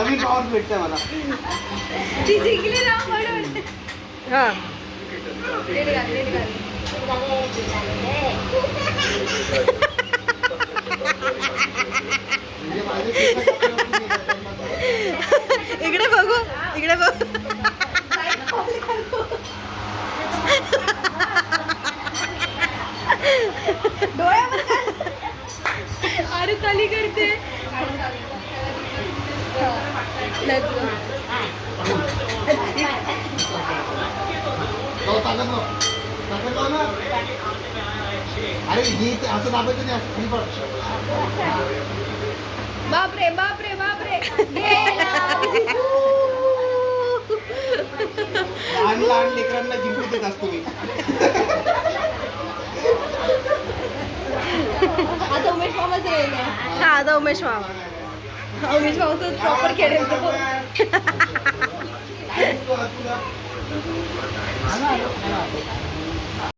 नवीन power भेटते मला. ती जिंकली ना म्हणून. हा नीट घाल, नीट घाल. म्हणजे माझे केस कापल्यावरती मी करतो मग. इकडे बघू इकडे बघू. डोळ्यावर घाल. आरू खाली करते. Let's go. जाऊ, ताकद लाव. ताकद लाव ना. अरे ही ते असं दाबायचं नाही, असं खाली पड. बापरे बापरे बापरे गेला. लहान लहान लेकरांना जिंकू देत असतो मी. आता उमेश मामाच राहिले. हा आता उमेश मामा. उमेश मामाचं प्रॉपर खेळेल तो.